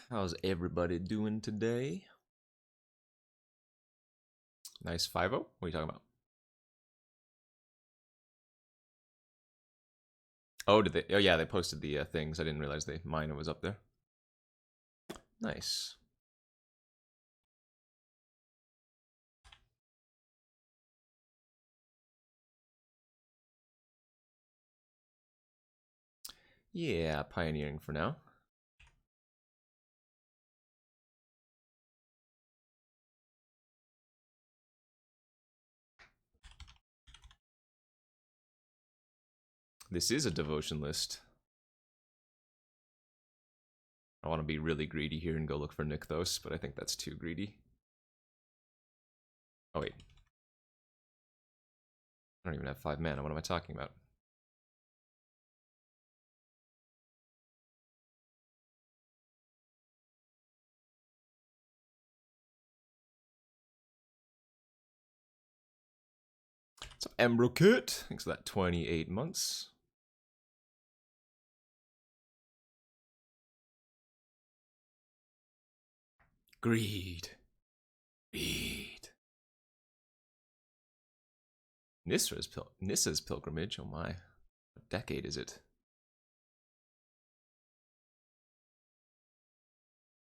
How's everybody doing today? Nice 5-0? What are you talking about? Oh, did they? Oh, yeah, they posted the things. I didn't realize mine was up there. Nice. Yeah, pioneering for now. This is a devotion list. I want to be really greedy here and go look for Nykthos, but I think that's too greedy. Oh, wait. I don't even have 5 mana. What am I talking about? What's up, Emerald Kit? Thanks for that 28 months. Greed. Greed. Nissa's pilgrimage. Oh my. What decade is it?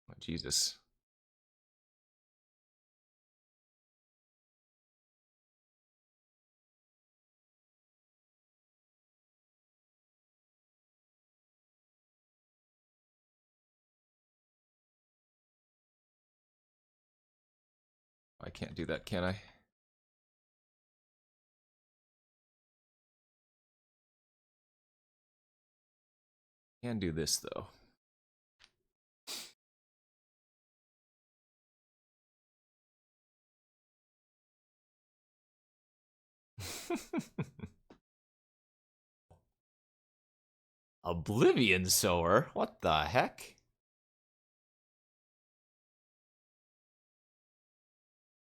Oh, Jesus. I can't do that, can I? Can do this, though. Oblivion Sower? What the heck?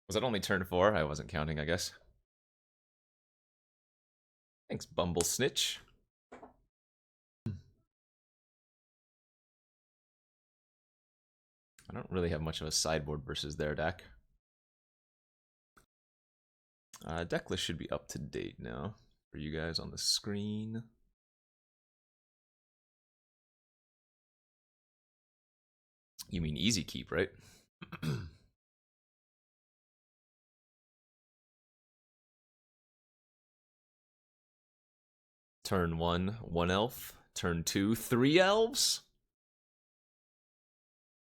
Was that only turn 4? I wasn't counting, I guess. Thanks, Bumble Snitch. I don't really have much of a sideboard versus their deck. Deck list should be up to date now for you guys on the screen. You mean easy keep, right? Turn 1, 1 elf. Turn 2, 3 elves?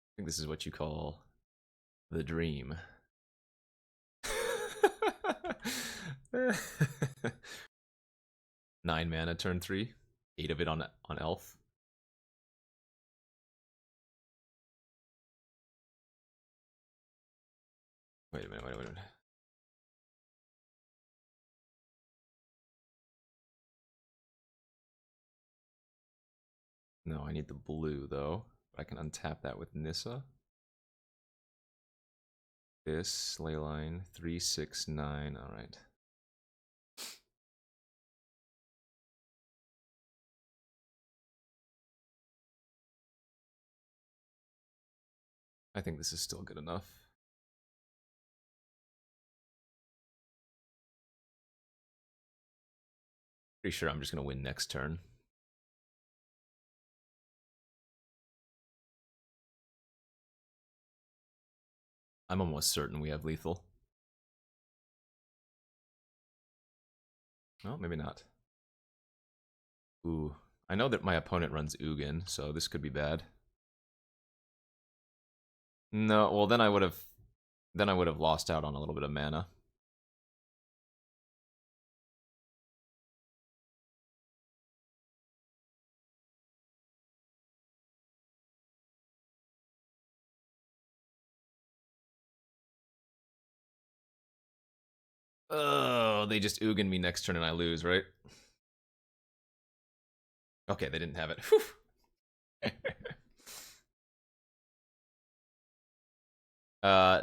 I think this is what you call the dream. 9 mana, turn 3. 8 of it on elf. Wait a minute. No, I need the blue, though. I can untap that with Nissa. This, Leyline, 3, 6, 9. Alright. I think this is still good enough. Pretty sure I'm just going to win next turn. I'm almost certain we have lethal. Well, maybe not. Ooh, I know that my opponent runs Ugin, so this could be bad. No, well then I would have lost out on a little bit of mana. Oh, they just Ugin me next turn and I lose, right? Okay, they didn't have it.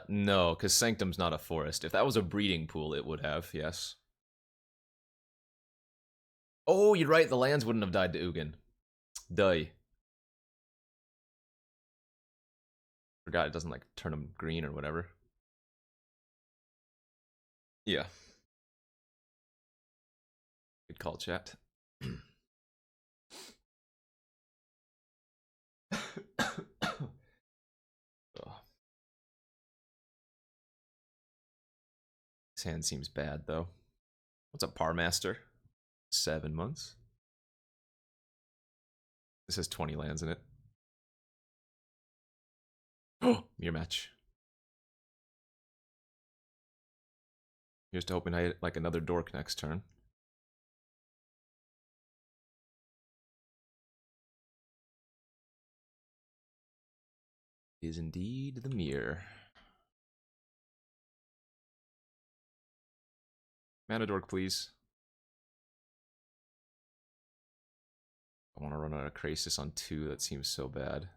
No, because Sanctum's not a forest. If that was a breeding pool, it would have, yes. Oh, you're right, the lands wouldn't have died to Ugin. Duh. Forgot it doesn't like turn them green or whatever. Yeah. Good call, chat. This hand seems bad though. What's up, Par Master? 7 months. This has 20 lands in it. Oh, mirror match. Here's to hoping I hit like another dork next turn. Is indeed the mirror. Mana dork, please. I want to run out of Krasis on 2. That seems so bad.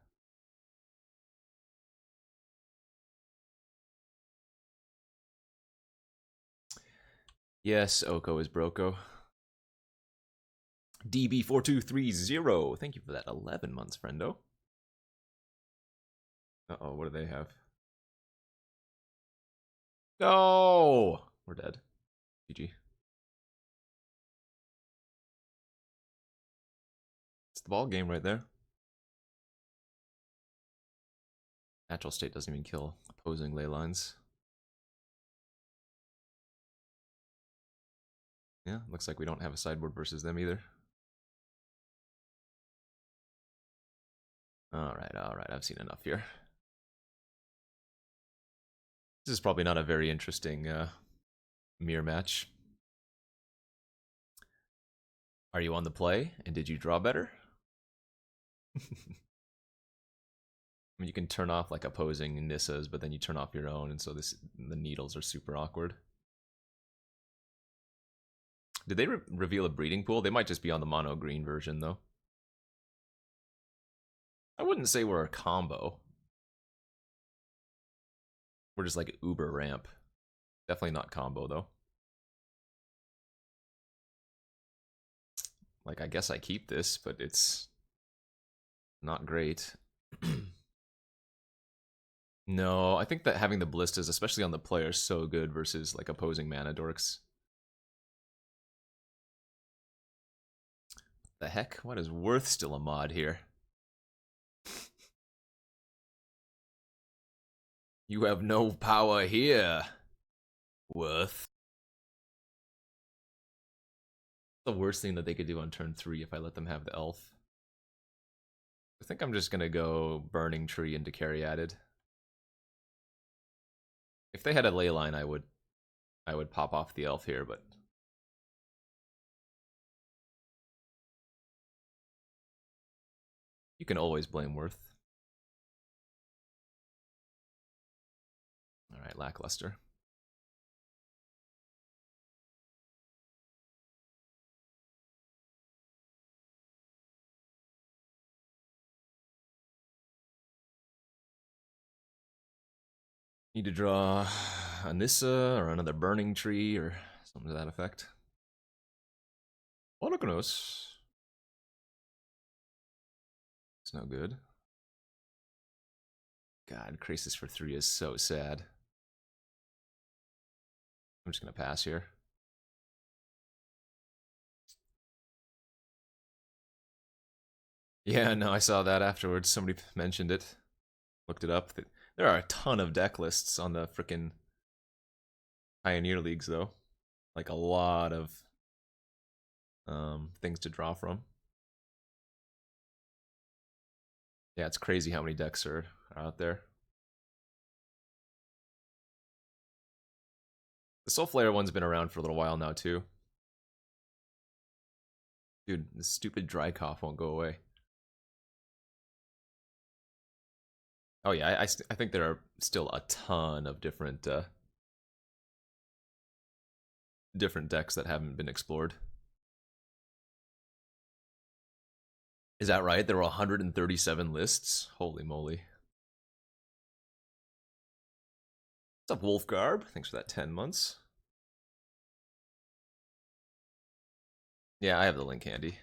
Yes, Oko is Broko. DB4230. Thank you for that 11 months, friendo. Uh-oh, what do they have? No! We're dead. GG. It's the ball game right there. Natural state doesn't even kill opposing ley lines. Yeah, looks like we don't have a sideboard versus them either. Alright, I've seen enough here. This is probably not a very interesting mirror match. Are you on the play, and did you draw better? I mean, you can turn off like opposing Nissas, but then you turn off your own, and so the needles are super awkward. Did they reveal a breeding pool? They might just be on the mono green version, though. I wouldn't say we're a combo. We're just like uber ramp. Definitely not combo, though. Like, I guess I keep this, but it's not great. No, I think that having the ballistas, especially on the player, is so good versus like opposing mana dorks. The heck? What is Worth still a mod here? You have no power here, Worth. The worst thing that they could do on turn 3 if I let them have the elf. I think I'm just gonna go Burning Tree into Caryatid. If they had a Leyline, I would pop off the elf here, but you can always blame Worth. Alright, lackluster. Need to draw a Nissa or another Burning Tree or something to that effect. Monognos. It's no good. God, Krasis for 3 is so sad. I'm just gonna pass here. Yeah, no, I saw that afterwards. Somebody mentioned it. Looked it up. There are a ton of deck lists on the frickin' Pioneer Leagues, though. Like a lot of things to draw from. Yeah, it's crazy how many decks are out there. The Soul Flare one's been around for a little while now, too. Dude, this stupid dry cough won't go away. Oh yeah, I think there are still a ton of different different decks that haven't been explored. Is that right? There were 137 lists? Holy moly. What's up, Wolfgarb? Thanks for that 10 months. Yeah, I have the link handy.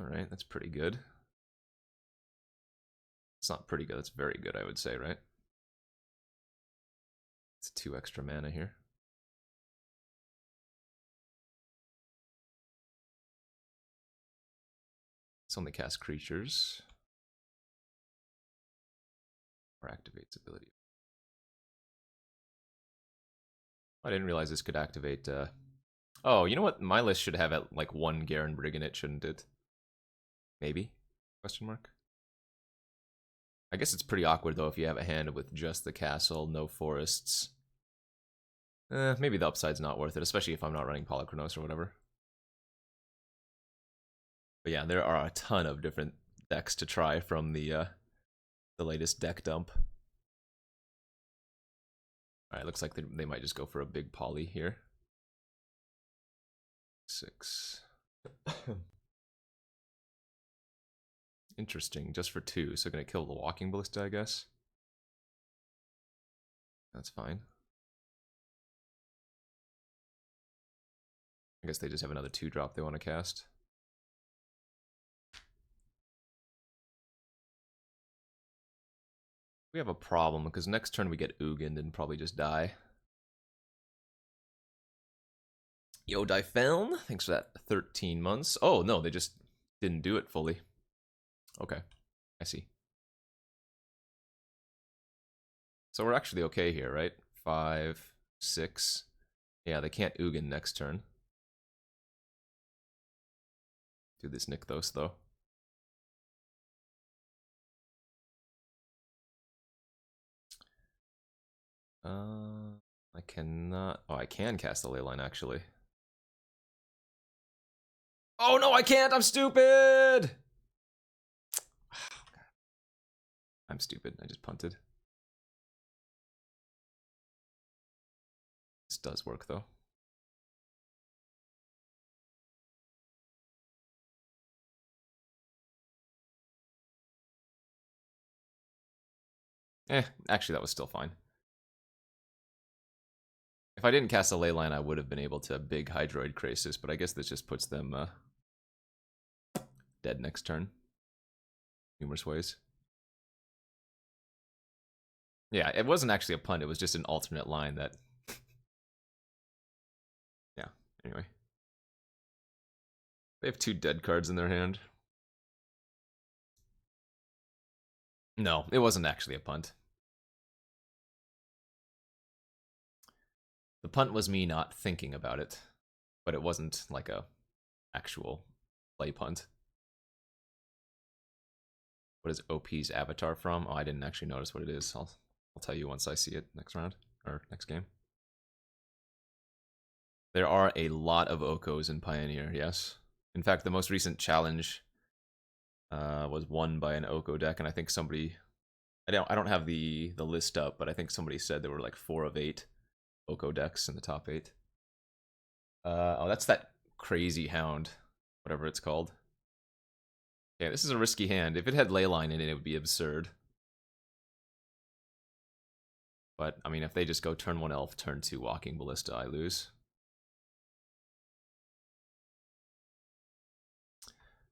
Alright, that's pretty good. It's not pretty good. It's very good, I would say, right? It's 2 extra mana here. It's only cast creatures. Or activates ability. I didn't realize this could activate. Oh, you know what? My list should have like 1 Garen Brig in it, shouldn't it? Maybe? Question mark. I guess it's pretty awkward though if you have a hand with just the castle, no forests. Maybe the upside's not worth it, especially if I'm not running Polychronos or whatever. But yeah, there are a ton of different decks to try from the latest deck dump. Alright, looks like they might just go for a big poly here. 6. Interesting, just for 2, so gonna kill the Walking Ballista, I guess. That's fine. I guess they just have another 2-drop they want to cast. We have a problem, because next turn we get Ugin and probably just die. Yo, Dyfeln, thanks for that 13 months. Oh, no, they just didn't do it fully. Okay, I see. So we're actually okay here, right? 5, 6. Yeah, they can't Ugin next turn. Do this Nykthos, though. I cannot... Oh, I can cast the Leyline, actually. Oh, no, I can't! I'm stupid! I'm stupid. I just punted. This does work, though. Actually, that was still fine. If I didn't cast a Leyline, I would have been able to big Hydroid Krasis, but I guess this just puts them dead next turn. Numerous ways. Yeah, it wasn't actually a punt, it was just an alternate line that... Yeah, anyway. They have 2 dead cards in their hand. No, it wasn't actually a punt. The punt was me not thinking about it, but it wasn't like a actual play punt. What is OP's avatar from? Oh, I didn't actually notice what it is. I'll tell you once I see it next round, or next game. There are a lot of Okos in Pioneer, yes. In fact, the most recent challenge was won by an Oko deck, and I think somebody... I don't have the list up, but I think somebody said there were like 4 of 8 Oko decks in the top 8. Oh, that's that crazy hound, whatever it's called. Yeah, this is a risky hand. If it had Leyline in it, it would be absurd. But, I mean, if they just go turn 1 elf, turn 2 walking ballista, I lose.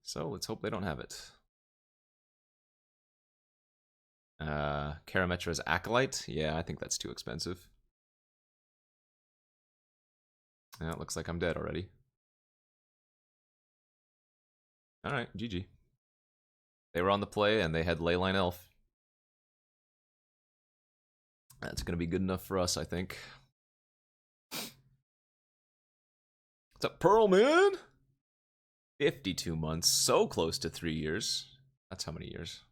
So, let's hope they don't have it. Karametra's Acolyte? Yeah, I think that's too expensive. Yeah, it looks like I'm dead already. Alright, GG. They were on the play, and they had Leyline Elf. That's going to be good enough for us, I think. What's up, Pearl, man? 52 months. So close to 3 years. That's how many years?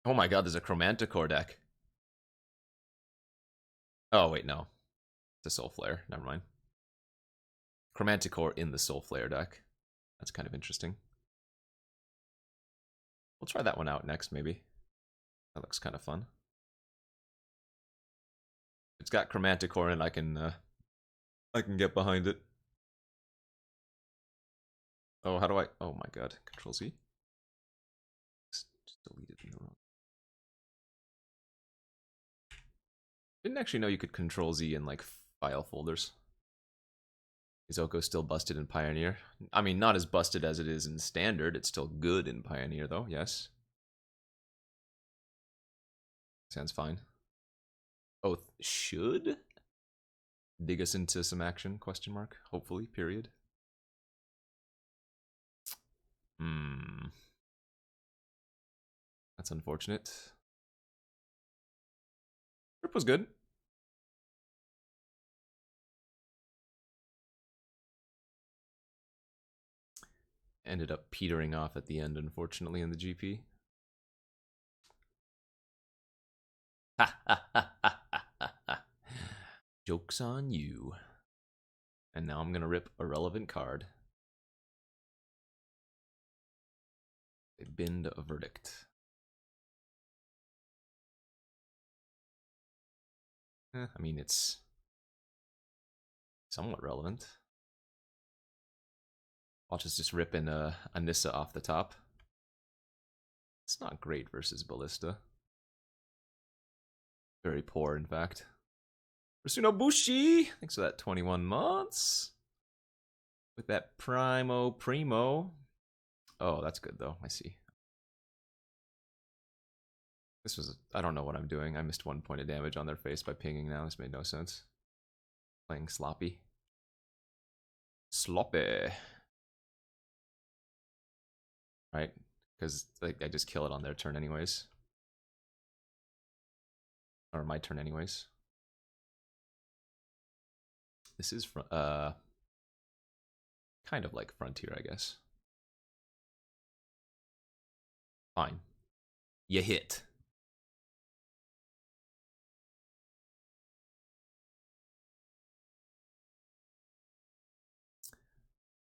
Oh my god, there's a Chromanticore deck. Oh, wait, no. It's a Soul Flare. Never mind. Chromanticore in the Soul Flare deck. That's kind of interesting. We'll try that one out next, maybe. That looks kind of fun. It's got Chromanticore and I can get behind it. Oh, how do I... Oh my god. Control Z? Just delete it in the wrong... Didn't actually know you could Control Z in, like, file folders. Is Oko still busted in Pioneer? I mean, not as busted as it is in Standard. It's still good in Pioneer, though, yes. Sounds fine. Oath should dig us into some action, question mark. Hopefully, period. That's unfortunate. Trip was good. Ended up petering off at the end, unfortunately, in the GP. Joke's on you. And now I'm going to rip a relevant card. They bend a verdict. I mean, it's somewhat relevant. Watch us just rip in a Nissa off the top. It's not great versus Ballista. Very poor, in fact. Bushi! Thanks for that 21 months. With that Primo Primo. Oh, that's good, though. I see. This was... I don't know what I'm doing. I missed 1 point of damage on their face by pinging now. This made no sense. Playing sloppy. Sloppy. Right? Because like, I just kill it on their turn anyways. Or my turn anyways. This is kind of like Frontier, I guess. Fine. You hit. I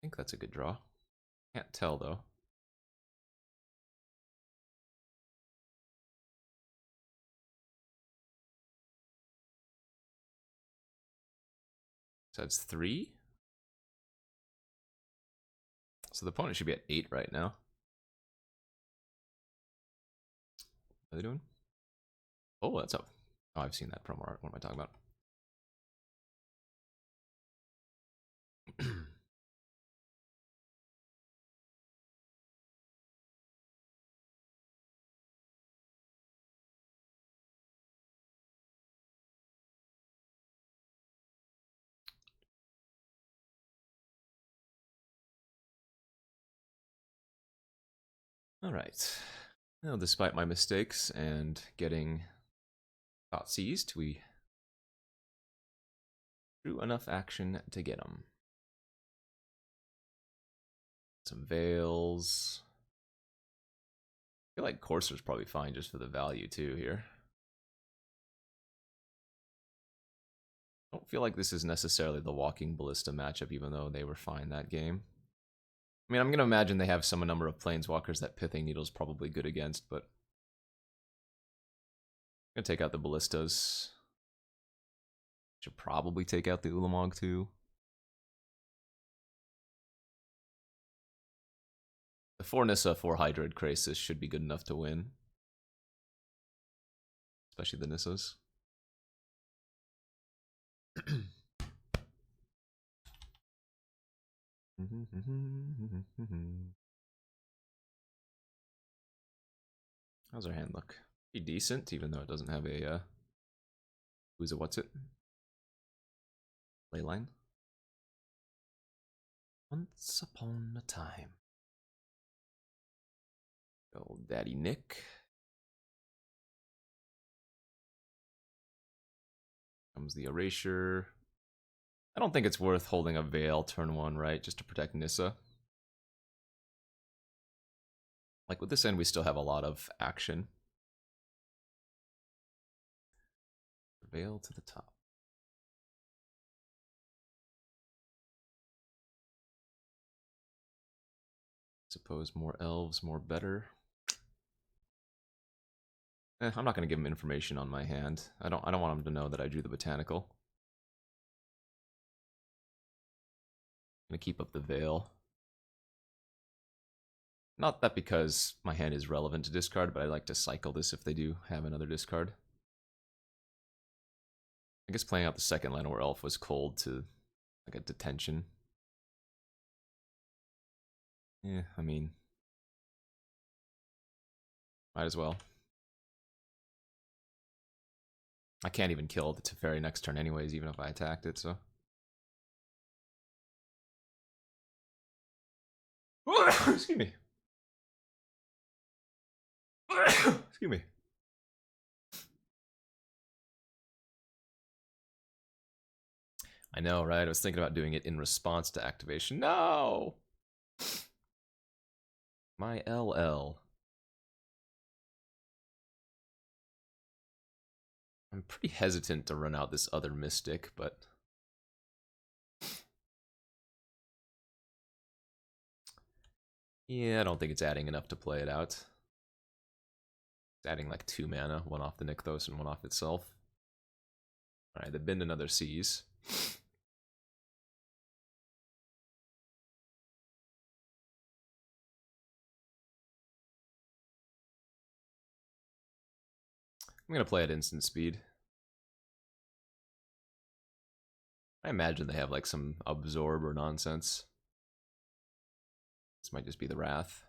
think that's a good draw. Can't tell though. So that's 3. So the opponent should be at 8 right now. What are they doing? Oh, that's up. Oh, I've seen that promo art. What am I talking about? All right. Well, despite my mistakes and getting thought seized, we drew enough action to get them. Some Veils. I feel like Courser's probably fine just for the value too here. I don't feel like this is necessarily the Walking Ballista matchup, even though they were fine that game. I mean, I'm going to imagine they have some number of Planeswalkers that Pithing Needle's probably good against, but I'm going to take out the Ballistas. Should probably take out the Ulamog too. The 4 Nissa, 4 Hydroid Krasis should be good enough to win. Especially the Nissas. How's our hand look? Pretty decent, even though it doesn't have a who's a what's it? Leyline. Once upon a time. Old Daddy Nick. Comes the Erasure. I don't think it's worth holding a Veil turn 1, right? Just to protect Nissa. Like with this end, we still have a lot of action. Veil to the top. Suppose more elves, more better. I'm not gonna give him information on my hand. I don't want him to know that I drew the botanical. I'm gonna keep up the Veil. Not that because my hand is relevant to discard, but I like to cycle this if they do have another discard. I guess playing out the second Llanowar Elf was cold to like a detention. Yeah, I mean, might as well. I can't even kill the Teferi next turn anyways, even if I attacked it, so. Excuse me. Excuse me. I know, right? I was thinking about doing it in response to activation. No! My LL. I'm pretty hesitant to run out this other Mystic, but... yeah, I don't think it's adding enough to play it out. It's adding like 2 mana, one off the Nykthos and one off itself. Alright, they binned another Seas. I'm gonna play at instant speed. I imagine they have like some absorb or nonsense. This might just be the Wrath.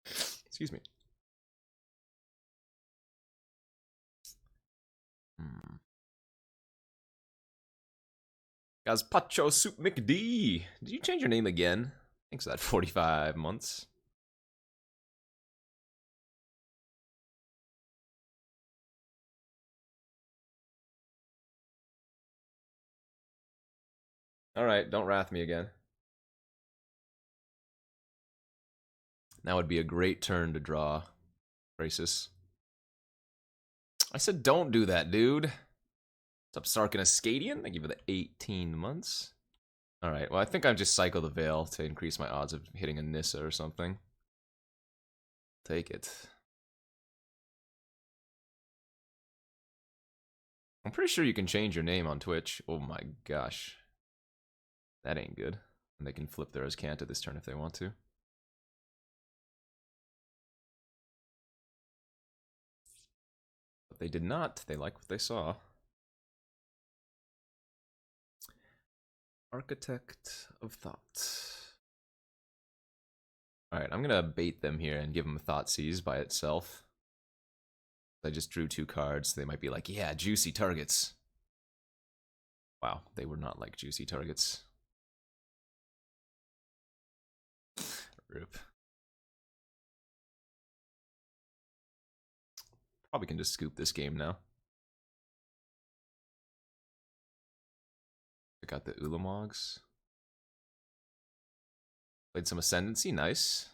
Excuse me. Gazpacho Soup McD. Did you change your name again? Thanks for that 45 months. Alright, don't wrath me again. That would be a great turn to draw Crisis. I said don't do that, dude. What's up, Sarkin Ascadian? Thank you for the 18 months. Alright, well I think I've just cycled the Veil to increase my odds of hitting a Nissa or something. Take it. I'm pretty sure you can change your name on Twitch. Oh my gosh. That ain't good. And they can flip their Azcanta this turn if they want to. But they did not. They like what they saw. Architect of Thought. Alright, I'm gonna bait them here and give them Thoughtseize by itself. I just drew 2 cards. They might be like, yeah, juicy targets. Wow, they were not like juicy targets. Rip. Probably can just scoop this game now. Check out the Ulamogs. Played some Ascendancy, nice.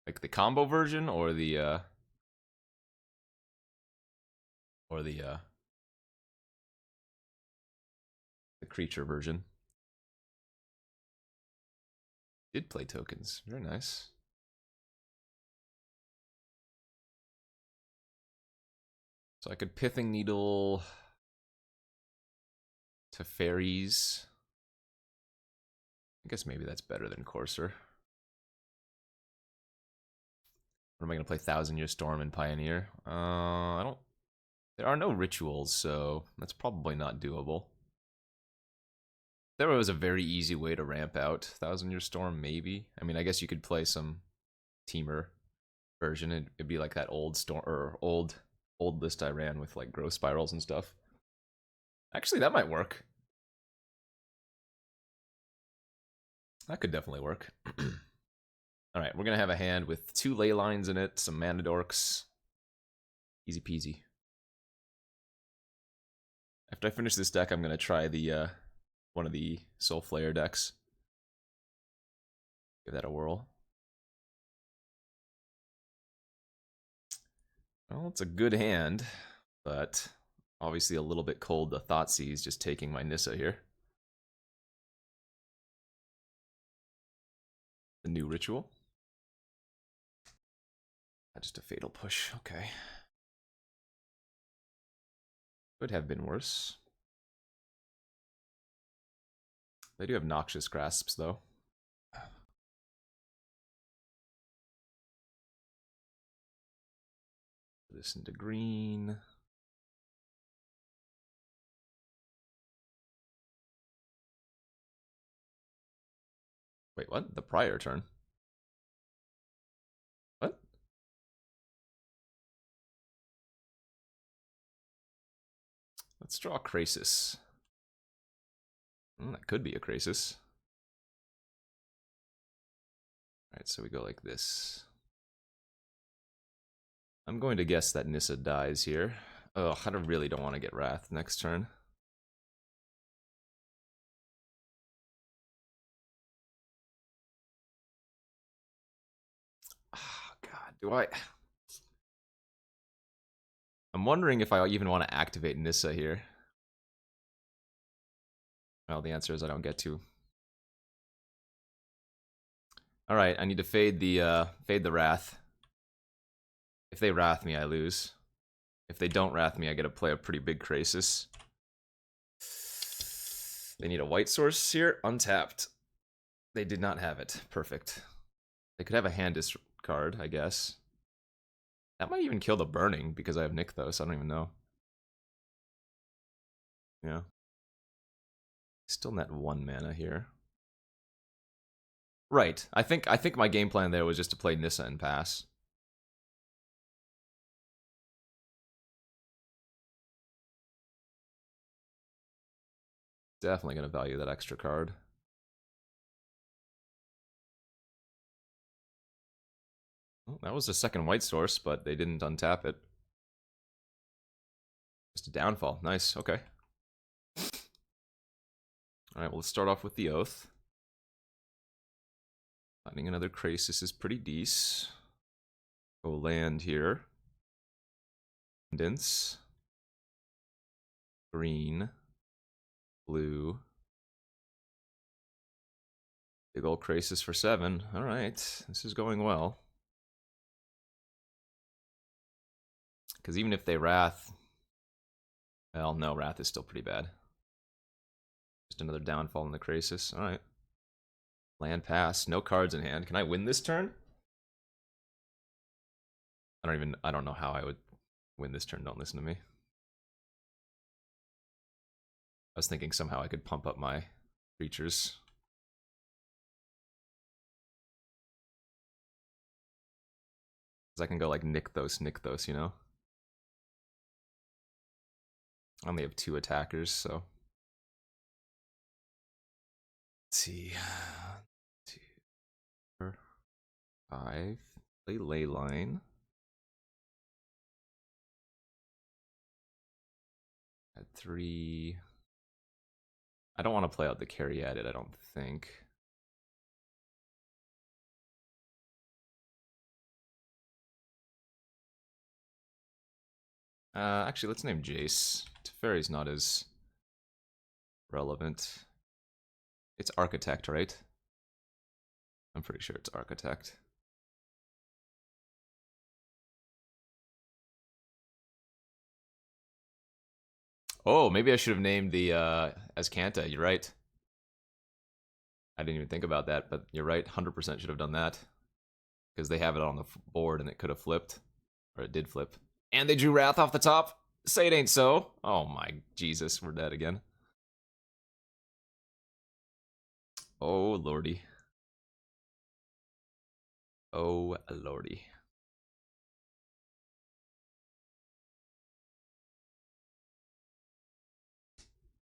Like the combo version or the creature version. Did play tokens, very nice. So I could Pithing Needle to Fairies. I guess maybe that's better than Courser. Or am I gonna play Thousand Year Storm and Pioneer? I don't. There are no rituals, so that's probably not doable. There was a very easy way to ramp out Thousand Year Storm, maybe. I mean, I guess you could play some Teamer version. It'd be like that old storm or old list I ran with like growth spirals and stuff. Actually, that might work. That could definitely work. Alright, we're gonna have a hand with 2 Leylines in it, some Mana Dorks. Easy peasy. After I finish this deck, I'm gonna try the one of the Soul Flare decks. Give that a whirl. Well, it's a good hand, but obviously a little bit cold to Thoughtseize just taking my Nissa here. The new ritual. Just a Fatal Push, okay. Could have been worse. They do have Noxious Grasps, though. This into green. Wait, what? The prior turn? Let's draw a Krasis. That could be a Krasis. Alright, so we go like this. I'm going to guess that Nissa dies here. Ugh, I really don't want to get Wrath next turn. Oh, God, do I... I'm wondering if I even want to activate Nissa here. Well, the answer is I don't get to. Alright, I need to fade the Wrath. If they Wrath me, I lose. If they don't Wrath me, I get to play a pretty big Krasis. They need a white source here, untapped. They did not have it. Perfect. They could have a hand discard, I guess. That might even kill the burning because I have Nykthos. I don't even know. Yeah. Still net 1 mana here. Right. I think my game plan there was just to play Nissa and pass. Definitely gonna value that extra card. Well, that was the second white source, but they didn't untap it. Just a downfall. Nice. Okay. Alright, well, let's start off with the Oath. Finding another Krasis is pretty decent. Go land here. Condense. Green. Blue. Big ol' Krasis for 7. Alright, this is going well. Because even if they Wrath... Well, no, Wrath is still pretty bad. Just another downfall in the Krasis. Alright. Land pass. No cards in hand. Can I win this turn? I don't know how I would win this turn. Don't listen to me. I was thinking somehow I could pump up my creatures. Because I can go like Nykthos, you know? I only have 2 attackers, so... Let's see... 2, 4, 5... Play Leyline. At 3... I don't want to play out the carry at it, I don't think. Actually, let's name Jace. Teferi's not as relevant. It's Architect, right? I'm pretty sure it's Architect. Oh, maybe I should have named the Azcanta. You're right. I didn't even think about that, but you're right. 100% should have done that. Because they have it on the board and it could have flipped. Or it did flip. And they drew Wrath off the top. Say it ain't so. Oh my Jesus, we're dead again. Oh lordy. Oh lordy.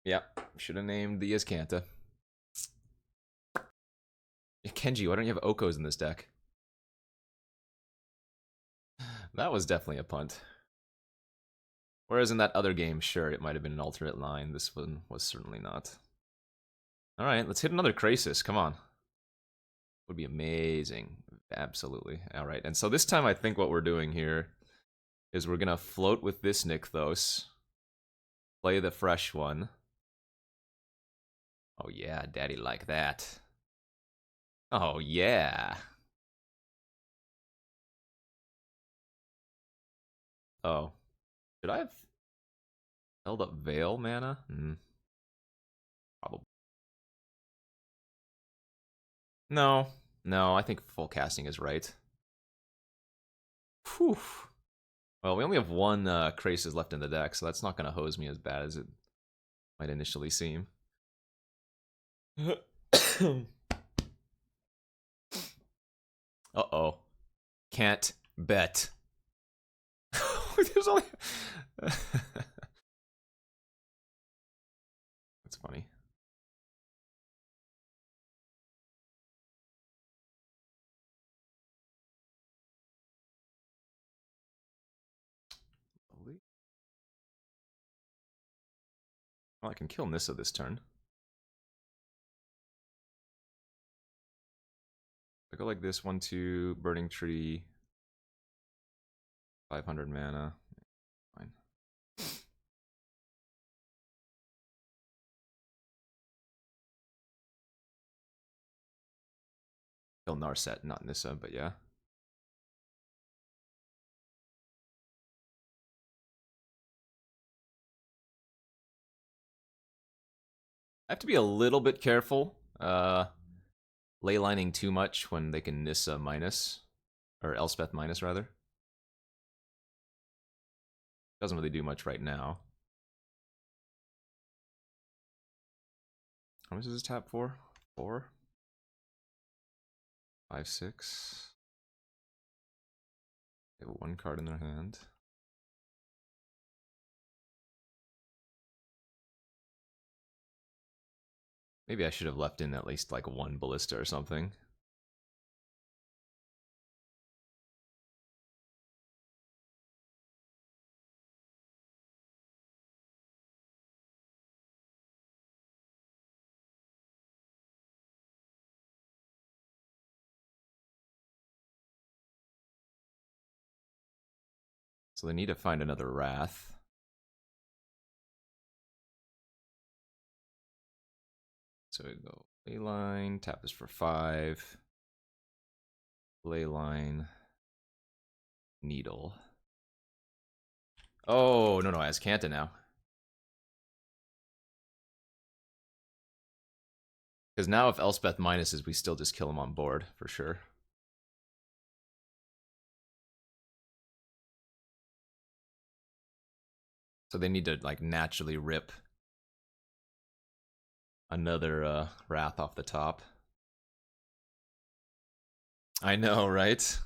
Yep, should have named the Azcanta. Kenji, why don't you have Okos in this deck? That was definitely a punt. Whereas in that other game, sure, it might have been an alternate line. This one was certainly not. Alright, let's hit another Krasis. Come on. Would be amazing. Absolutely. Alright, and so this time I think what we're doing here is we're going to float with this Nykthos. Play the fresh one. Oh yeah, daddy like that. Oh yeah. Oh. Should I have held up Veil mana? Probably. No. No, I think full casting is right. Whew. Well, we only have 1 Krasis left in the deck, so that's not going to hose me as bad as it might initially seem. Uh-oh. Can't bet. There's only... Well, I can kill Nissa this turn. I go like this, 1/2, Burning Tree, 500 mana. Fine. Kill Narset, not Nissa, but yeah. I have to be a little bit careful. Leylining too much when they can Nissa minus, or Elspeth minus rather. Doesn't really do much right now. How much does this tap for? 4? 5, 6. They have 1 card in their hand. Maybe I should have left in at least like 1 ballista or something. So they need to find another Wrath. So we go Leyline, tap this for 5. Leyline, Needle. Oh, no, I has Kanta now. Because now if Elspeth minuses, we still just kill him on board, for sure. So they need to, like, naturally rip another Wrath off the top. I know, right?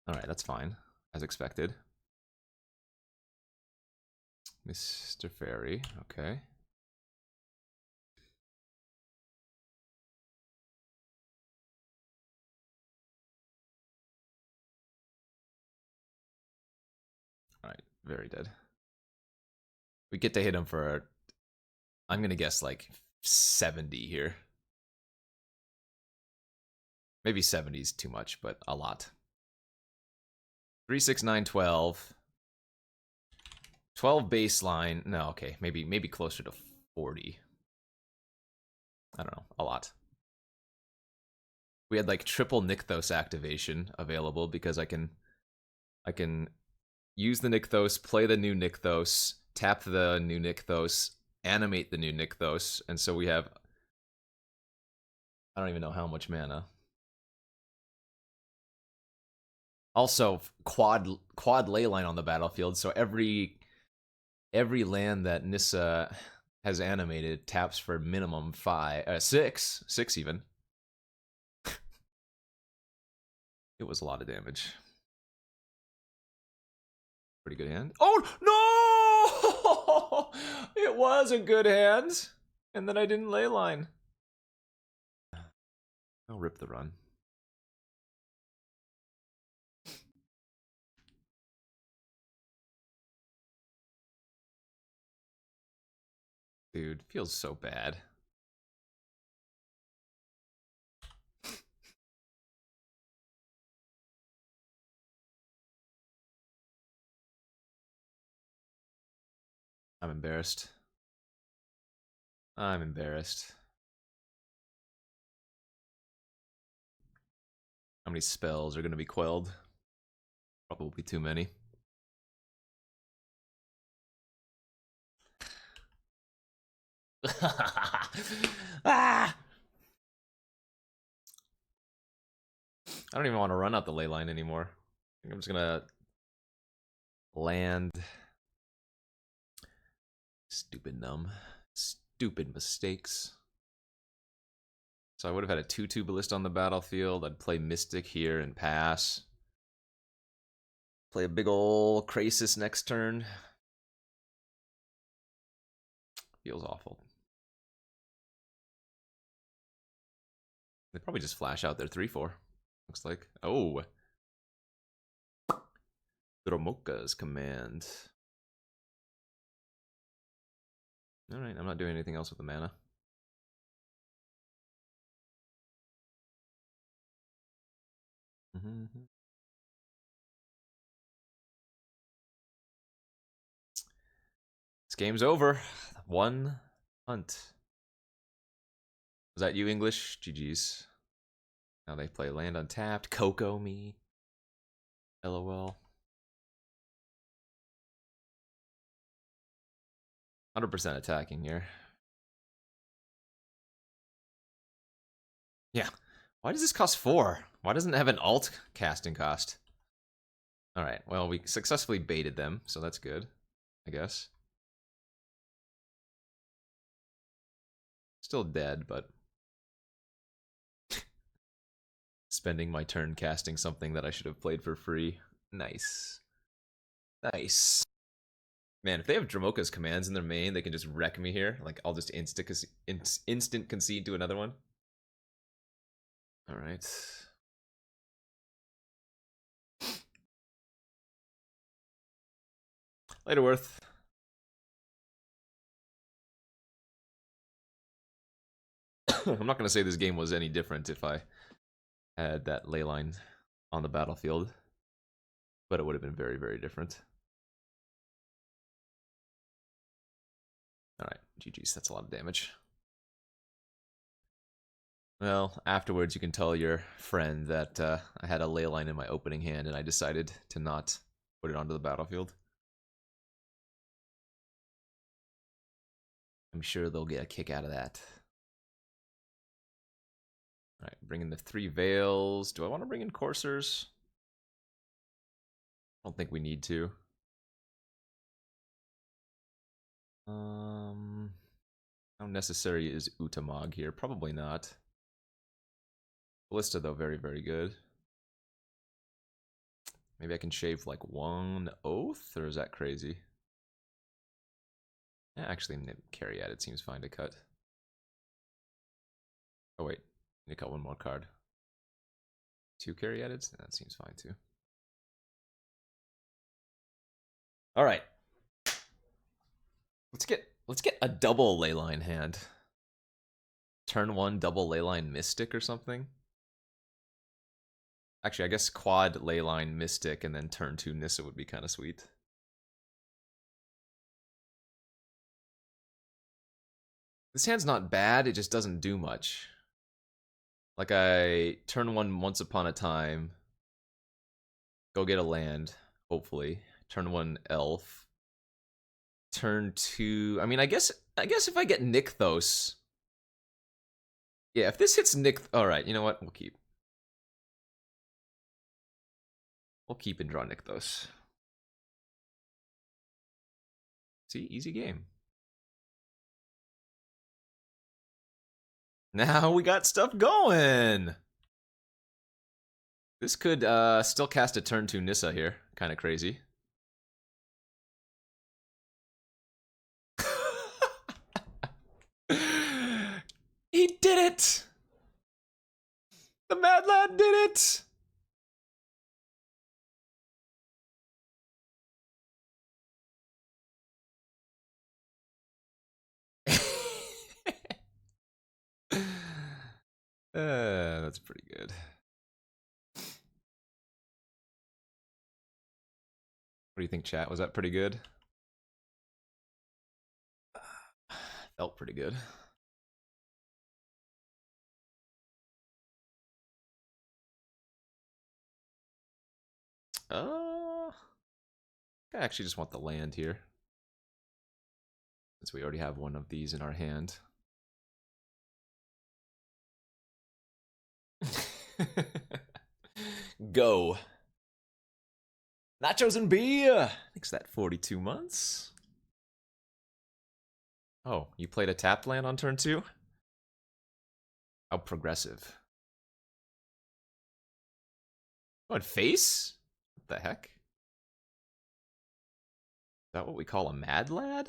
Alright, that's fine. As expected. Mr. Fairy, okay. Alright, very dead. We get to hit him for, I'm gonna guess, like, 70 here. Maybe 70 is too much, but a lot. 3, 6, 9, 12. 12 baseline. No, okay. Maybe closer to 40. I don't know. A lot. We had like triple Nykthos activation available because I can use the Nykthos, play the new Nykthos, tap the new Nykthos, animate the new Nykthos, and so we have, I don't even know how much mana. Also, quad Leyline on the battlefield, so every land that Nissa has animated taps for minimum 6 even. It was a lot of damage. Pretty good hand. Oh, no! It was a good hand. And then I didn't Leyline. I'll rip the run. Dude, feels so bad. I'm embarrassed. I'm embarrassed. How many spells are going to be quelled? Probably too many. Ah! I don't even want to run out the Leyline anymore. I think I'm just gonna land. Stupid Num. Stupid mistakes. So I would have had a 2/2 Ballista on the battlefield. I'd play Mystic here and pass. Play a big ol' Krasis next turn. Feels awful. They probably just flash out their 3/4. Looks like. Oh. Dromoka's command. Alright, I'm not doing anything else with the mana. This game's over. One hunt. Was that you, English? GG's. Now they play land untapped. Coco me. LOL. 100% attacking here. Yeah. Why does this cost 4? Why doesn't it have an alt casting cost? Alright, well, we successfully baited them, so that's good, I guess. Still dead, but spending my turn casting something that I should have played for free. Nice. Nice. Man, if they have Dramoka's commands in their main, they can just wreck me here. Like, I'll just instant concede to another one. Alright. Later, Worth. I'm not going to say this game was any different if I had that Leyline on the battlefield, but it would have been very, very different. Alright, GG's, that's a lot of damage. Well, afterwards you can tell your friend that I had a Leyline in my opening hand and I decided to not put it onto the battlefield. I'm sure they'll get a kick out of that. Alright, bring in the 3 Veils. Do I want to bring in Coursers? I don't think we need to. How necessary is Utamog here? Probably not. Ballista, though, very, very good. Maybe I can shave like 1 Oath, or is that crazy? Yeah, actually, carry at it seems fine to cut. Oh wait, need to cut 1 more card. 2 carry addeds? That seems fine too. All right, let's get a double Leyline hand. Turn 1 double Leyline Mystic or something. Actually, I guess quad Leyline Mystic and then turn 2 Nissa would be kind of sweet. This hand's not bad, it just doesn't do much. Like, I turn 1 Once Upon a Time, go get a land, hopefully. Turn 1 Elf. Turn 2... I mean, I guess if I get Nykthos... Yeah, if this hits Alright, you know what? We'll keep. We'll keep and draw Nykthos. See? Easy game. Now we got stuff going! This could still cast a turn 2 Nissa here. Kind of crazy. He did it! The Mad Lad did it! That's pretty good. What do you think, chat? Was that pretty good? Felt pretty good. I actually just want the land here, since we already have one of these in our hand. Go. Nachos and beer! Thanks that 42 months. Oh, you played a tapped land on turn 2? How progressive. What, face? What the heck? Is that what we call a Mad Lad?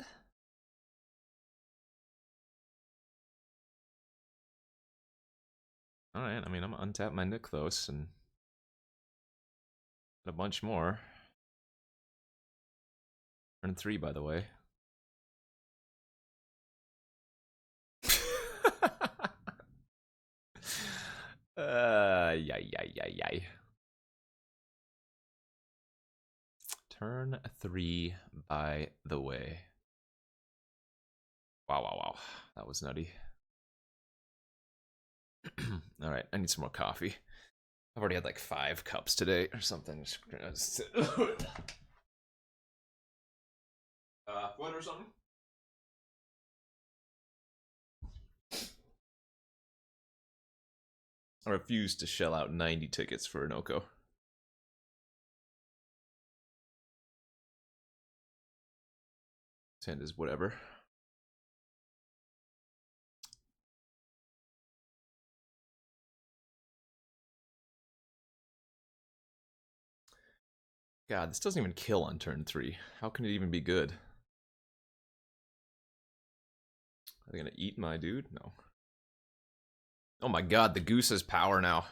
Alright, I mean, I'm gonna untap my Nykthos and a bunch more. Turn 3, by the way. ay. Turn 3, by the way. Wow. That was nutty. Alright, I need some more coffee. I've already had like 5 cups today or something. What or something? I refuse to shell out 90 tickets for an Oko. His hand is whatever. God, this doesn't even kill on turn 3. How can it even be good? Are they gonna eat my dude? No. Oh my god, the goose has power now.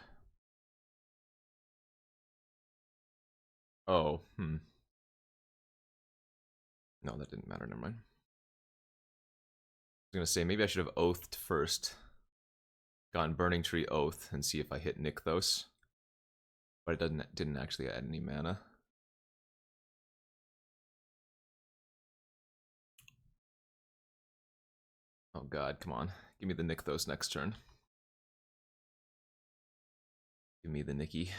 Oh, No, that didn't matter, never mind. I was gonna say, maybe I should have oathed first. Gone Burning Tree Oath and see if I hit Nykthos. But it didn't actually add any mana. Oh god, come on. Give me the Nykthos next turn. Give me the Nicky.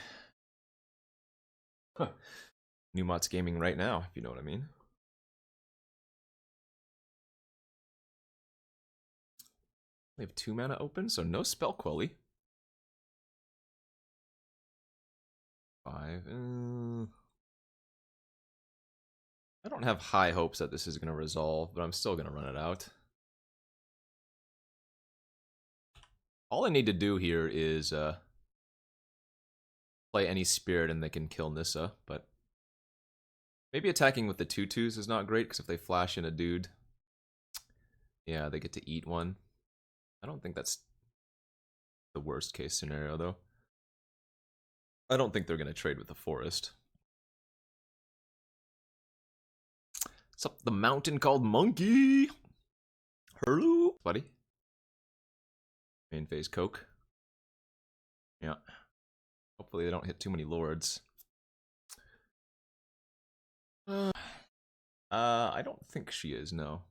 Numot's gaming right now, if you know what I mean. They have 2 mana open, so no Spell Quelly. 5. I don't have high hopes that this is going to resolve, but I'm still going to run it out. All I need to do here is play any spirit and they can kill Nissa, but maybe attacking with the 2/2s is not great, because if they flash in a dude, yeah, they get to eat one. I don't think that's the worst case scenario, though. I don't think they're going to trade with the forest. What's up the mountain called Monkey? Hello, buddy. Main phase Coke. Yeah. Hopefully they don't hit too many lords. I don't think she is, no.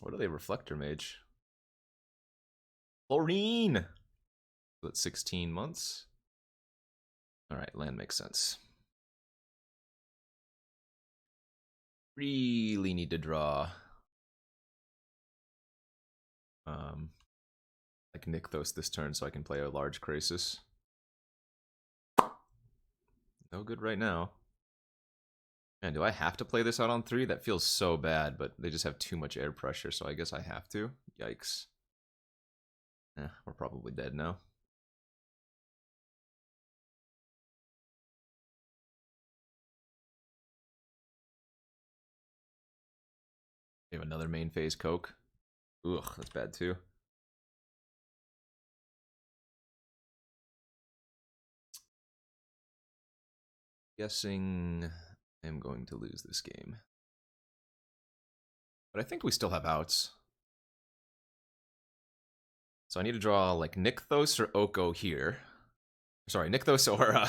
What are they, Reflector Mage? Florine! That's 16 months. Alright, land makes sense. Really need to draw like Nykthos this turn so I can play a large Krasis. No good right now. Man, do I have to play this out on 3? That feels so bad, but they just have too much air pressure, so I guess I have to. Yikes. We're probably dead now. We have another main phase Coke. Ugh, that's bad too. Guessing I'm going to lose this game. But I think we still have outs. So I need to draw like Nykthos or Oko here. Sorry, Nykthos or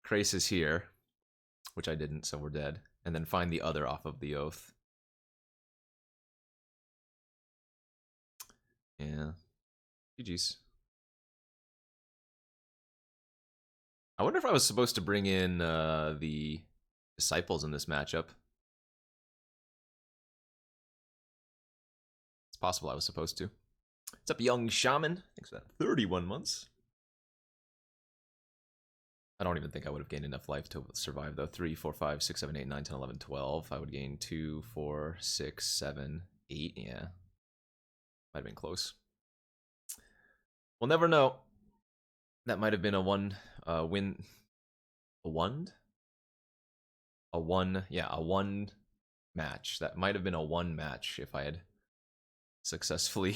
Krasis here. Which I didn't, so we're dead. And then find the other off of the Oath. Yeah. GG's. I wonder if I was supposed to bring in the Disciples in this matchup. It's possible I was supposed to. What's up, young shaman? Thanks for that. 31 months. I don't even think I would have gained enough life to survive, though. 3, 4, 5, 6, 7, 8, 9, 10, 11, 12. I would gain 2, 4, 6, 7, 8. Yeah. Might have been close. We'll never know. That might have been a win. A one? Yeah, a 1 match. That might have been a 1 match if I had successfully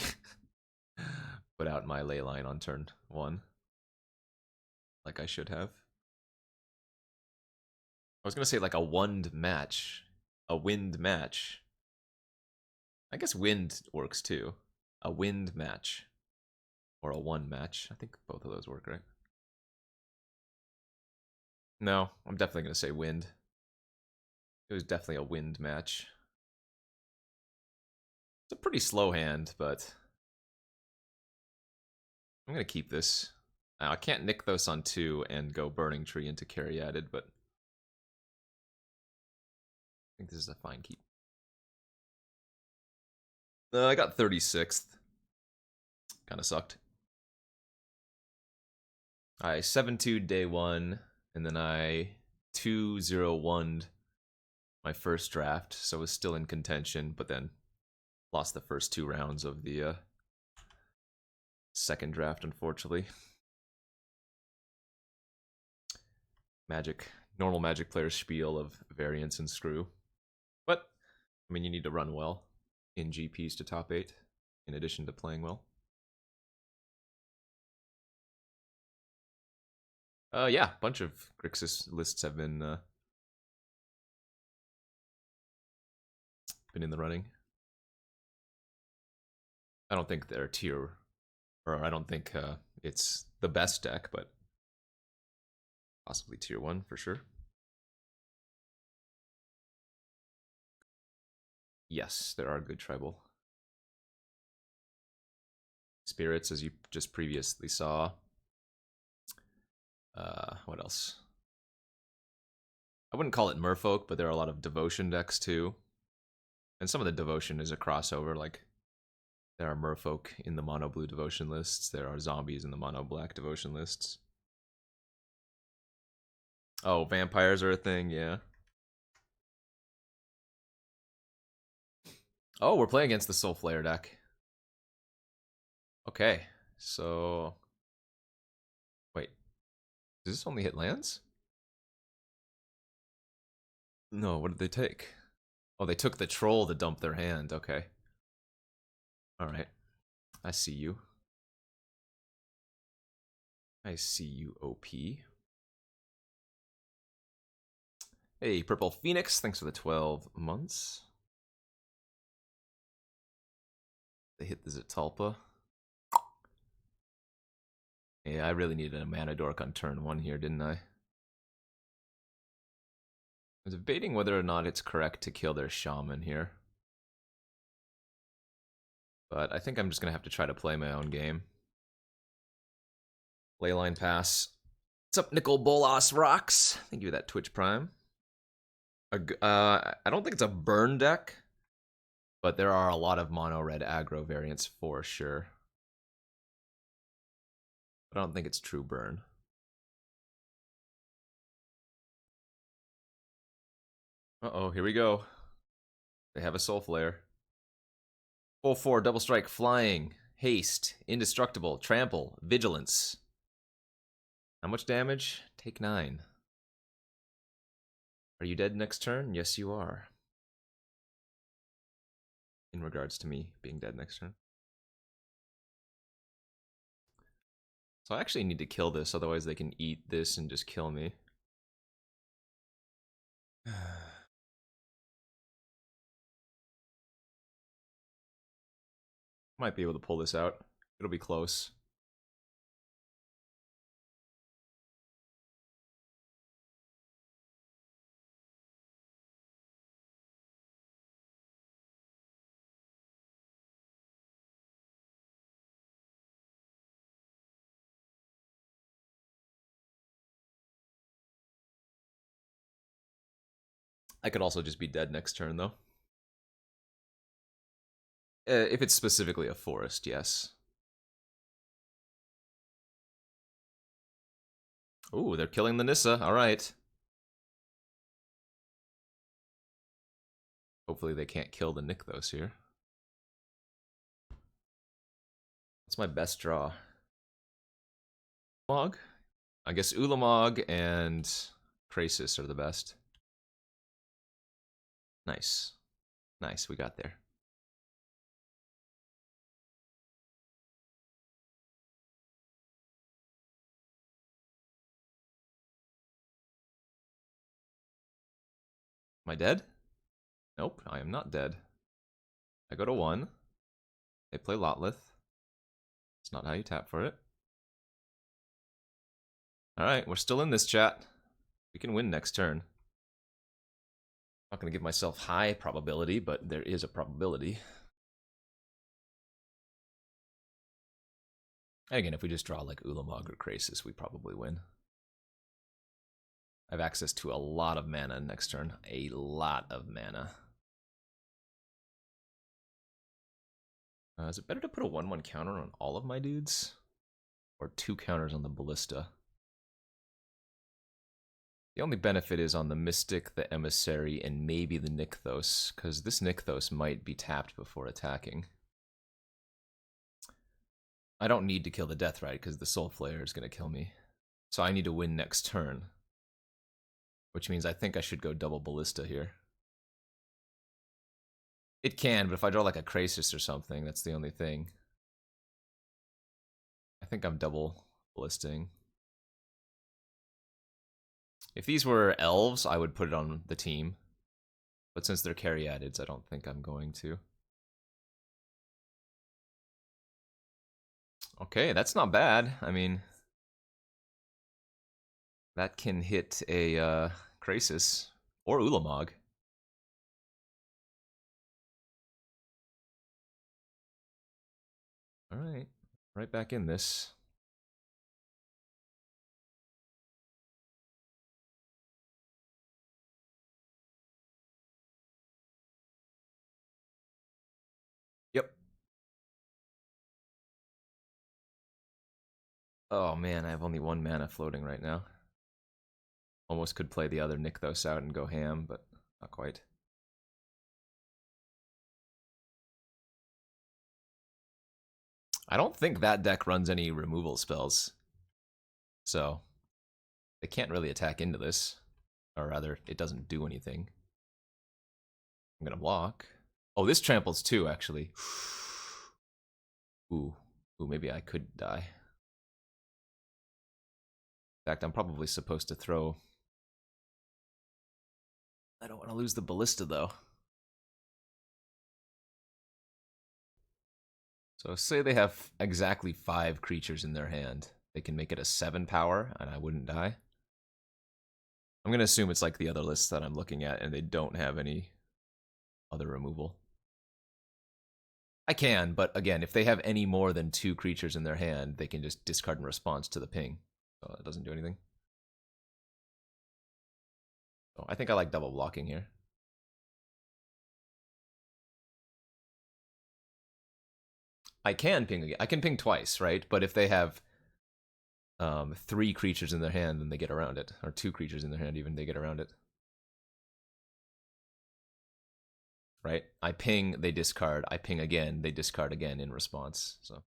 put out my Leyline on turn 1. Like I should have. I was gonna say like a wind match. A wind match. I guess wind works too. A wind match. Or a 1 match. I think both of those work, right? No, I'm definitely going to say wind. It was definitely a wind match. It's a pretty slow hand, but I'm going to keep this. I can't Nykthos on 2 and go Burning Tree into Caryatid, but I think this is a fine keep. I got 36th. Kind of sucked. I 7-2'd day 1, and then I 2-0-1'd my first draft, so was still in contention, but then lost the first 2 rounds of the second draft, unfortunately. Normal Magic player spiel of variance and screw. But, I mean, you need to run well in GPs to top 8, in addition to playing well. Yeah, a bunch of Grixis lists have been in the running. I don't think they're tier, or I don't think it's the best deck, but possibly tier 1 for sure. Yes, there are good tribal spirits, as you just previously saw. What else? I wouldn't call it merfolk, but there are a lot of devotion decks too. And some of the devotion is a crossover, like there are merfolk in the mono blue devotion lists, there are zombies in the mono black devotion lists. Oh, vampires are a thing, yeah. Oh, we're playing against the Soul Flare deck. Okay, so wait, does this only hit lands? No, what did they take? Oh, they took the troll to dump their hand. Okay. Alright. I see you. I see you, OP. Hey, Purple Phoenix, thanks for the 12 months. They hit the Zatalpa. Yeah, I really needed a mana dork on turn 1 here, didn't I? I was debating whether or not it's correct to kill their shaman here. But I think I'm just going to have to try to play my own game. Leyline pass. What's up, Nicol Bolas Rocks? Thank you for that Twitch Prime. I don't think it's a burn deck, but there are a lot of mono-red aggro variants for sure. But I don't think it's true burn. Uh-oh, here we go. They have a Soul Flare. 4/4, double strike, flying, haste, indestructible, trample, vigilance. How much damage? Take 9. Are you dead next turn? Yes, you are. In regards to me being dead next turn. So I actually need to kill this, otherwise they can eat this and just kill me. Might be able to pull this out. It'll be close. I could also just be dead next turn, though. If it's specifically a forest, yes. Ooh, they're killing the Nissa. All right. Hopefully they can't kill the Nykthos here. What's my best draw? Ulamog? I guess Ulamog and Krasis are the best. Nice. Nice, we got there. Am I dead? Nope, I am not dead. I go to 1. They play Lotleth. That's not how you tap for it. Alright, we're still in this, chat. We can win next turn. Not going to give myself high probability, but there is a probability. And again, if we just draw like Ulamog or Krasis, we probably win. I have access to a lot of mana next turn. A lot of mana. Is it better to put a 1/1 counter on all of my dudes? Or 2 counters on the Ballista? The only benefit is on the Mystic, the Emissary, and maybe the Nykthos, because this Nykthos might be tapped before attacking. I don't need to kill the Deathrite, because the Soul Flare is going to kill me. So I need to win next turn. Which means I think I should go double Ballista here. It can, but if I draw like a Krasis or something, that's the only thing. I think I'm double ballisting. If these were elves, I would put it on the team. But since they're Caryatids, I don't think I'm going to. Okay, that's not bad. I mean, that can hit a Krasis or Ulamog. Alright, right back in this. Yep. Oh man, I have only 1 mana floating right now. Almost could play the other Nykthos out and go ham, but not quite. I don't think that deck runs any removal spells. So, they can't really attack into this. Or rather, it doesn't do anything. I'm gonna block. Oh, this tramples too, actually. Ooh, maybe I could die. In fact, I'm probably supposed to throw... I don't want to lose the Ballista, though. So say they have exactly 5 creatures in their hand. They can make it a 7 power, and I wouldn't die. I'm going to assume it's like the other lists that I'm looking at, and they don't have any other removal. I can, but again, if they have any more than 2 creatures in their hand, they can just discard in response to the ping. So it doesn't do anything. So I think I like double blocking here. I can ping again. I can ping twice, right? But if they have 3 creatures in their hand, then they get around it. Or 2 creatures in their hand, even, they get around it. Right? I ping, they discard. I ping again, they discard again in response. So,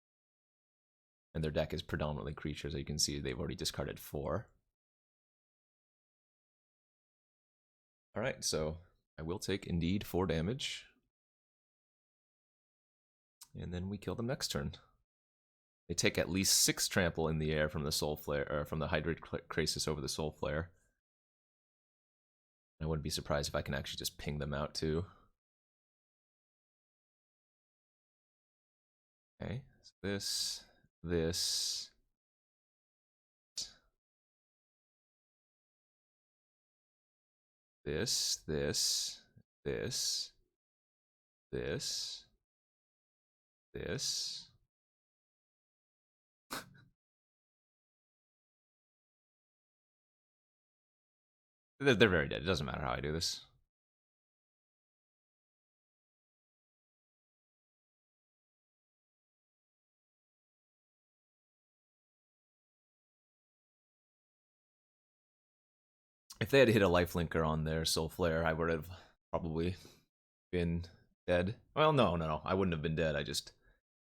and their deck is predominantly creatures. As you can see, they've already discarded 4. Alright, so I will take, indeed, 4 damage. And then we kill them next turn. They take at least 6 trample in the air from the Soul Flare, or from the Hybrid Krasis over the Soul Flare. I wouldn't be surprised if I can actually just ping them out too. Okay, so this, this, this, this, this, this, this. They're very dead. It doesn't matter how I do this. If they had hit a lifelinker on their Soul Flare, I would have probably been dead. Well, no. I wouldn't have been dead. I just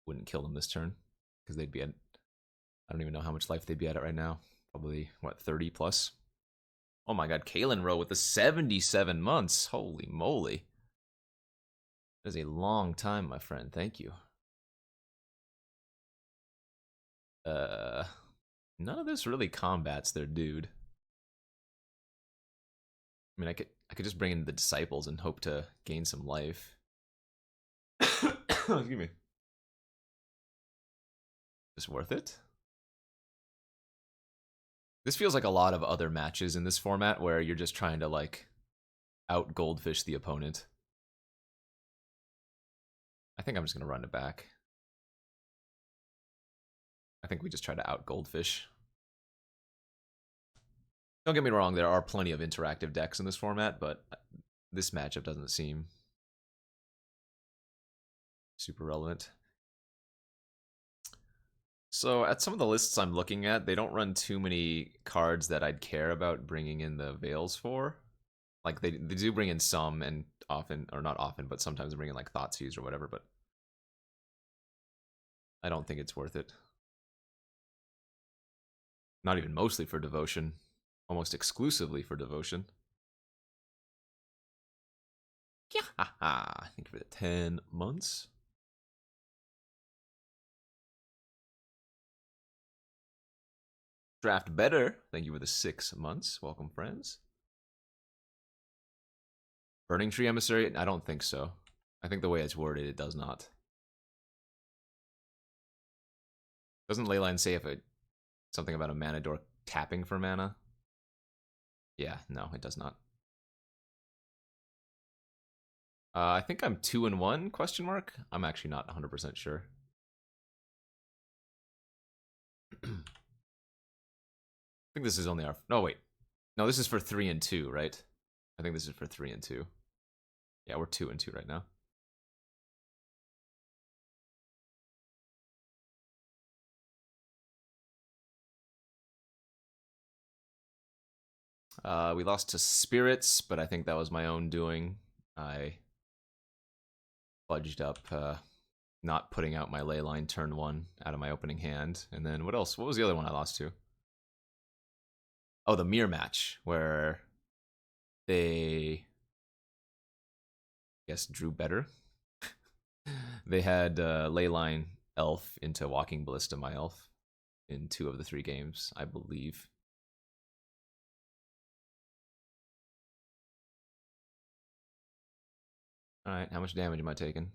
wouldn't kill them this turn. Because they'd be at... I don't even know how much life they'd be at right now. Probably, what, 30 plus? Oh my god, Kalen Rowe with the 77 months. Holy moly. That is a long time, my friend. Thank you. None of this really combats their dude. I mean, I could just bring in the Disciples and hope to gain some life. Excuse me. Is worth it? This feels like a lot of other matches in this format where you're just trying to, like, out goldfish the opponent. I think I'm just going to run it back. I think we just try to out goldfish. Don't get me wrong, there are plenty of interactive decks in this format, but this matchup doesn't seem super relevant. So at some of the lists I'm looking at, they don't run too many cards that I'd care about bringing in the Veils for. Like, they do bring in some, and often, or not often, but sometimes they bring in, like, Thoughtseize or whatever, but I don't think it's worth it. Not even mostly for Devotion. Almost exclusively for Devotion. Yeah, haha. Thank you for the 10 months. Draft better. Thank you for the 6 months. Welcome, friends. Burning Tree Emissary? I don't think so. I think the way it's worded, it does not. Doesn't Leyline say if something about a mana door tapping for mana? Yeah, no, it does not. I think I'm 2-1, question mark? I'm actually not 100% sure. I think this is only our... No, wait. No, this is for 3-2, right? I think this is for 3-2. Yeah, we're 2-2 right now. We lost to Spirits, but I think that was my own doing. I fudged up not putting out my Leyline turn 1 out of my opening hand. And then what else? What was the other one I lost to? Oh, the mirror match, where they, I guess, drew better. They had Leyline Elf into Walking Ballista, my elf, in 2 of the 3 games, I believe. Alright, how much damage am I taking?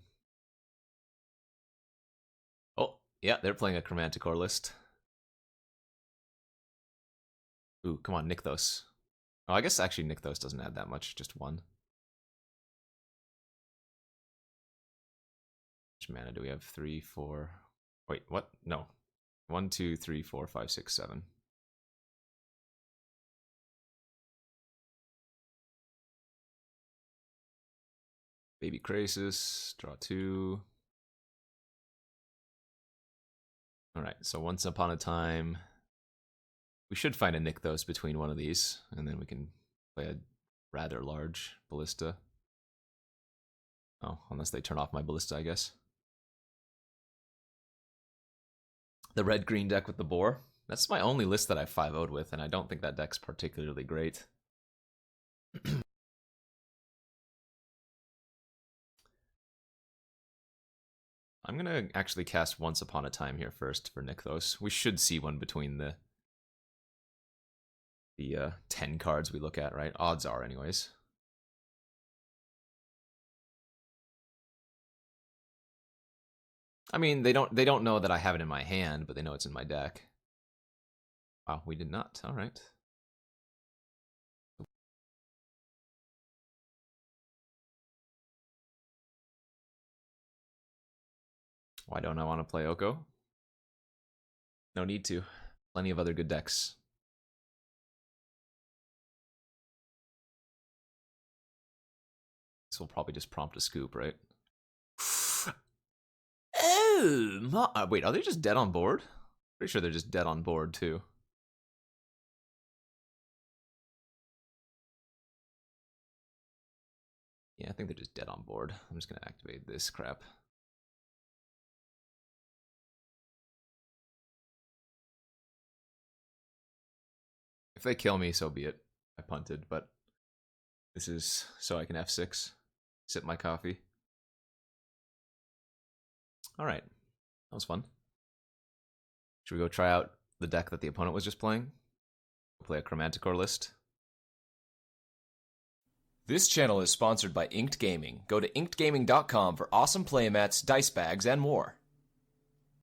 Oh, yeah, they're playing a Chromanticore list. Ooh, come on, Nykthos. Oh, I guess actually Nykthos doesn't add that much, just 1. Which mana do we have? 3, 4... Wait, what? No. 1, 2, 3, 4, 5, 6, 7. Baby Crisis, draw 2. Alright, so once upon a time, we should find a Nykthos between one of these, and then we can play a rather large Ballista. Oh, unless they turn off my Ballista, I guess. The red-green deck with the boar. That's my only list that I 5-0'd with, and I don't think that deck's particularly great. I'm gonna actually cast Once Upon a Time here first for Nykthos. We should see one between the 10 cards we look at, right? Odds are, anyways. I mean, they don't know that I have it in my hand, but they know it's in my deck. Wow, we did not. All right. Why don't I want to play Oko? No need to. Plenty of other good decks. This will probably just prompt a scoop, right? Oh, wait, are they just dead on board? Pretty sure they're just dead on board, too. Yeah, I think they're just dead on board. I'm just going to activate this crap. If they kill me, so be it. I punted, but this is so I can F6, sip my coffee. All right, that was fun. Should we go try out the deck that the opponent was just playing? We'll play a Chromanticore list. This channel is sponsored by Inked Gaming. Go to inkedgaming.com for awesome playmats, dice bags, and more.